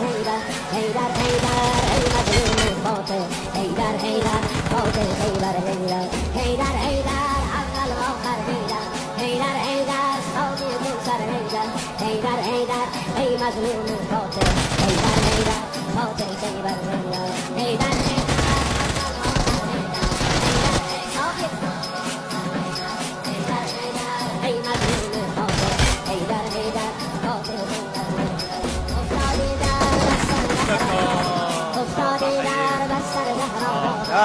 هیدر هیدر هیدر هیدر ای مظلوم فاتح هیدر هیدر فاتح خیبر هیدر هیدر هیدر اول و آخر هیدر هیدر هیدر ساقی کوثر هیدر هیدر هیدر ای مظلوم فاتح هیدر هیدر فاتح خیبر هیدر هیدر هیدر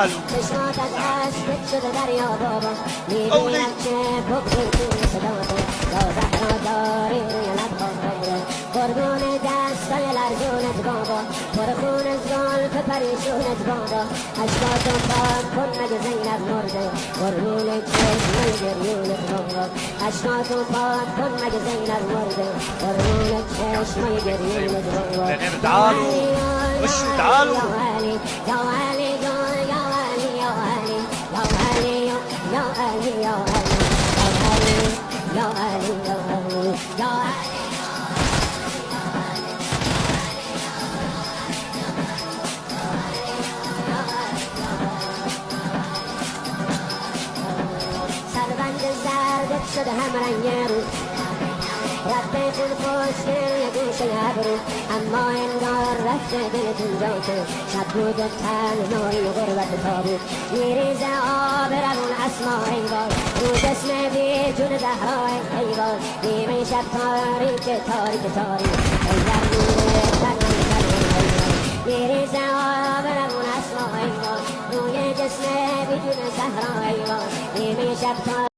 چشمات از عشق شده دریا بابا میبینم که بغضی توی صداته یا زهرا داری روی لبها خیره قربون دستای لرزونت بابا پرخون زلف پریشونت بابا اشکاتو پاک کن مگه زینب مرده قربون چشمای گریونت بابا اشکاتو پاک کن مگه زینب مرده قربون چشمای گریونت بابا تعالوا تعالوا يا علي يا علي يا علي يا علي يا علي يا علي يا علي يا علي يا علي سربند زرد شده هم رنگ رو رفته خود خوشگل یه گوشه ابرو اما انگار رفته دلتون جاته شب بود و تنهایی و غربت تابوت میریزه آب روون اسما ایوان رو جسم بی جون زهرای ایوان نیمه شب تاریک تاریک تاریک ایوان نور تنهایی ایوان میریزه آب روون اسما ایوان روی جسم بی جون زهرای ایوان نیمه شب تاریک